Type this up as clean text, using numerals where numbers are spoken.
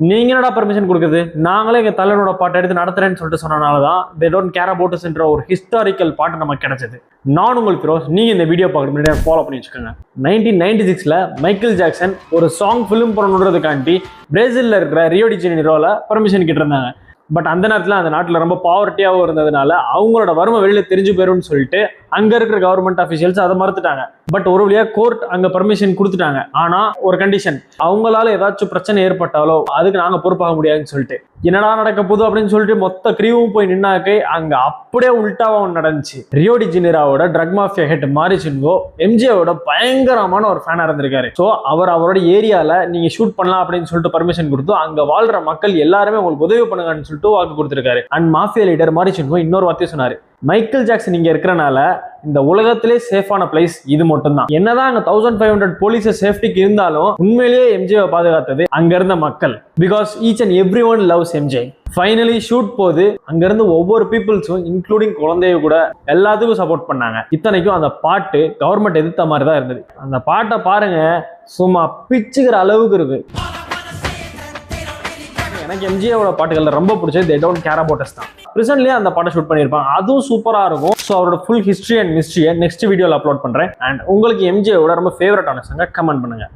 நீங்க என்னடா பெர்மிஷன் கொடுக்குது, நாங்களே எங்க தலைவனோட பாட்டை எடுத்து நடத்துறேன்னு சொல்லிட்டு சொன்னனாலதான் they don't care about us என்ற ஒரு ஹிஸ்டாரிக்கல் பாட்டு நமக்கு கிடைச்சது. நான் உங்கள் ஃபிரோஸ். நீங்க இந்த வீடியோ பார்க்க முன்னாடி ஃபாலோ பண்ணி வச்சுக்கோங்க. 1996ல மைக்கேல் ஜாக்சன் ஒரு சாங் ஃபிலிம் பண்ணணுன்றதுக்காண்டி பிரேசில்ல இருக்கிற ரியோ டி ஜெனீரோல பெர்மிஷன் கிட்ட இருந்தாங்க. பட் அந்த நேரத்தில் அந்த நாட்டில் ரொம்ப பாவர்ட்டியாகவும் இருந்ததுனால அவங்களோட வறுமை வெளியில தெரிஞ்சு போயிரும்னு சொல்லிட்டு அங்க இருக்கிற கவர்மெண்ட் அஃபிஷியல்ஸ் அதை மறுத்துட்டாங்க. பட் ஒரு வழியா கோர்ட் அங்க பெர்மிஷன் கொடுத்துட்டாங்க. ஆனா ஒரு கண்டிஷன், அவங்களால ஏதாச்சும் பிரச்சனை ஏற்பட்டாலோ அதுக்கு நாங்க பொறுப்பாக முடியாதுன்னு சொல்லிட்டு. என்னடா நடக்க போகுது அப்படின்னு சொல்லிட்டு மொத்த கிரீவும் போய் நின்னாக்கே அங்க அப்படியே உல்டாவா நடந்துச்சு. ரியோ டி ஜெனீரோவோட ட்ரக் மாஃபியா ஹெட் மாரிசின்கோ எம்ஜேவோட பயங்கரமான ஒரு ஃபேனா இருந்திருக்காரு. ஸோ அவரோட ஏரியால நீங்க ஷூட் பண்ணலாம் அப்படின்னு சொல்லிட்டு பர்மிஷன் கொடுத்து அங்க வாழ்ற மக்கள் எல்லாருமே உங்களுக்கு உதவி பண்ணுங்கன்னு சொல்லிட்டு வாக்கு கொடுத்திருக்காரு. அண்ட் மாஃபியா லீடர் மாரிசின்கோ இன்னொரு வார்த்தையை சொன்னாரு, மைக்கேல் ஜாக்சன் இங்க இருக்கிறனால இந்த உலகத்திலே சேஃபான பிளேஸ் இது மட்டும் தான். என்னதான் அங்க 1500 போலீஸ் சேஃப்டிக்கு இருந்தாலும் உண்மையிலேயே எம்ஜேவை பாதுகாத்தது அங்க இருந்த மக்கள். Because each and every one loves MJ. Finally shoot போது அங்க இருந்து ஒவ்வொரு பீப்புள்ஸும் இன்க்ளூடிங் குழந்தைய கூட எல்லாத்துக்கும் சப்போர்ட் பண்ணாங்க. இத்தனைக்கும் அந்த பாட்டு கவர்மெண்ட் எதிர்த்த மாதிரி தான் இருந்தது. அந்த பாட்டை பாருங்க, சும்மா பிச்சுக்கிற அளவுக்கு இருக்கு. எனக்கு எம்ஜிஆரோட பாட்டுகள்ல ரொம்ப பிடிச்சது தே டோன்ட் கேர் அபவுட் அஸ் தான். ப்ரிசன்ட்லயே அந்த பாட்டை ஷூட் பண்ணியிருப்பாங்க, அதுவும் சூப்பரா இருக்கும். ஸோ அவரோட ஃபுல் ஹிஸ்ட்ரி அண்ட் மிஸ்ட்ரியை நெக்ஸ்ட் வீடியோவில் அப்லோட் பண்றேன். அண்ட் உங்களுக்கு எம்ஜிஆரோட ரொம்ப ஃபேவரட்டான சாங்கை கமெண்ட் பண்ணுங்க.